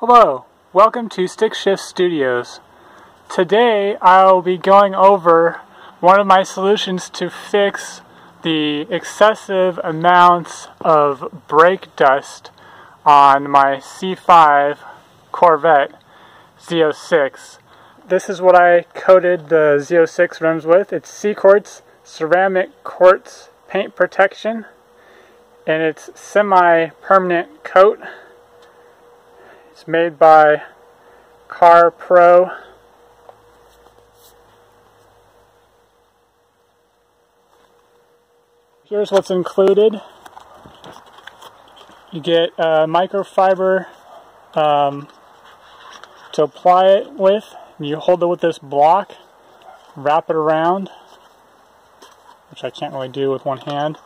Hello, welcome to StickShiftStudios. Today I'll be going over one of my solutions to fix the excessive amounts of brake dust on my C5 Corvette Z06. This is what I coated the Z06 rims with. It's CQuartz ceramic quartz paint protection, and it's semi-permanent coat. It's made by Car Pro. Here's what's included. You get microfiber to apply it with. You hold it with this block, wrap it around, which I can't really do with one hand.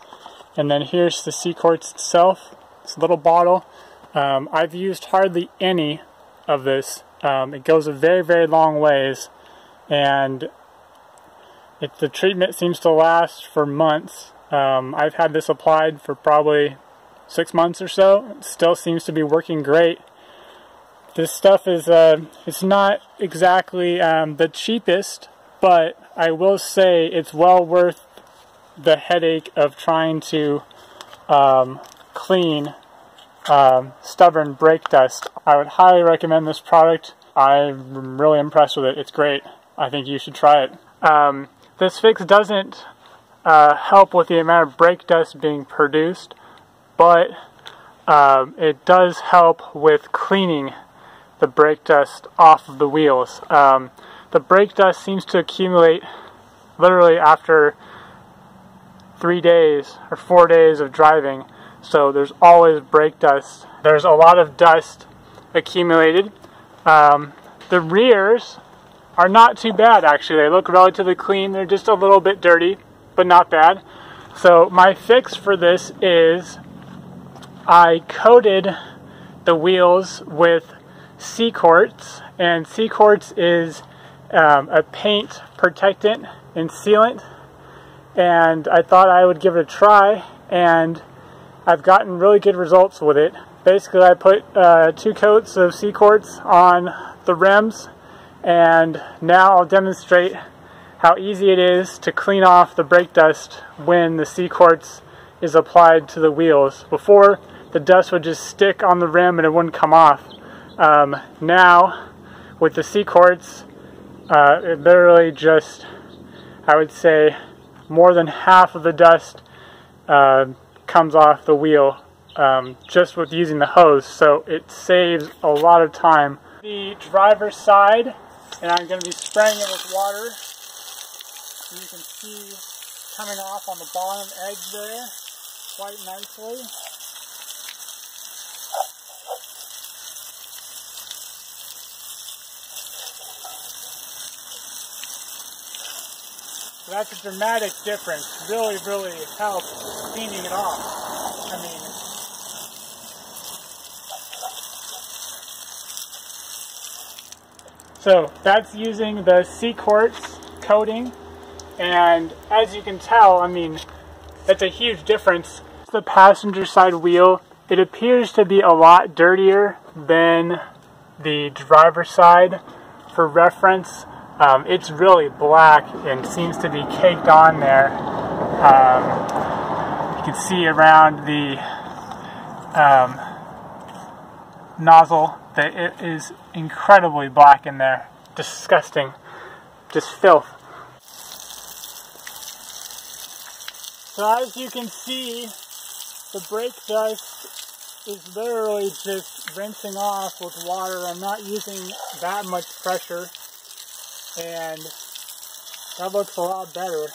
And then here's the CQuartz itself. It's a little bottle. I've used hardly any of this. It goes a very, very long ways, and the treatment seems to last for months. I've had this applied for probably 6 months or so. It still seems to be working great. This stuff is it's not exactly the cheapest, but I will say it's well worth the headache of trying to clean stubborn brake dust. I would highly recommend this product. I'm really impressed with it. It's great. I think you should try it. This fix doesn't help with the amount of brake dust being produced, but it does help with cleaning the brake dust off of the wheels. The brake dust seems to accumulate literally after 3 days or 4 days of driving. So there's always brake dust. There's a lot of dust accumulated. The rears are not too bad, actually. They look relatively clean. They're just a little bit dirty, but not bad. So my fix for this is I coated the wheels with CQuartz, and CQuartz is a paint protectant and sealant, and I thought I would give it a try, and I've gotten really good results with it. Basically, I put 2 coats of CQuartz on the rims, and now I'll demonstrate how easy it is to clean off the brake dust when the CQuartz is applied to the wheels. Before, the dust would just stick on the rim and it wouldn't come off. Now, with the CQuartz, it literally just, I would say, more than half of the dust comes off the wheel just with using the hose, so it saves a lot of time. The driver's side, and I'm going to be spraying it with water. You can see coming off on the bottom edge there quite nicely. So that's a dramatic difference. Really, really helps cleaning it off. I mean, so that's using the CQuartz coating, and as you can tell, I mean, that's a huge difference. The passenger side wheel, it appears to be a lot dirtier than the driver's side. For reference, it's really black and seems to be caked on there. You can see around the nozzle that it is incredibly black in there. Disgusting. Just filth. So as you can see, the brake dust is literally just rinsing off with water. I'm not using that much pressure, and that looks a lot better.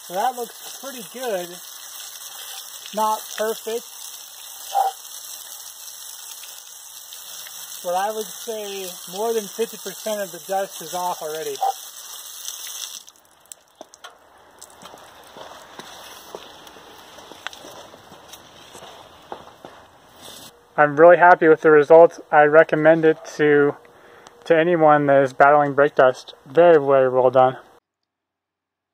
So that looks pretty good. Not perfect, but I would say more than 50% of the dust is off already. I'm really happy with the results. I recommend it to anyone that is battling brake dust. Very, very well done.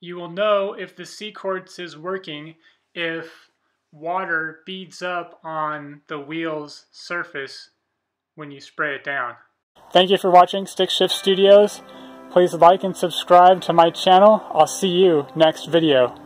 You will know if the CQuartz is working if water beads up on the wheel's surface when you spray it down. Thank you for watching StickShiftStudios. Please like and subscribe to my channel. I'll see you next video.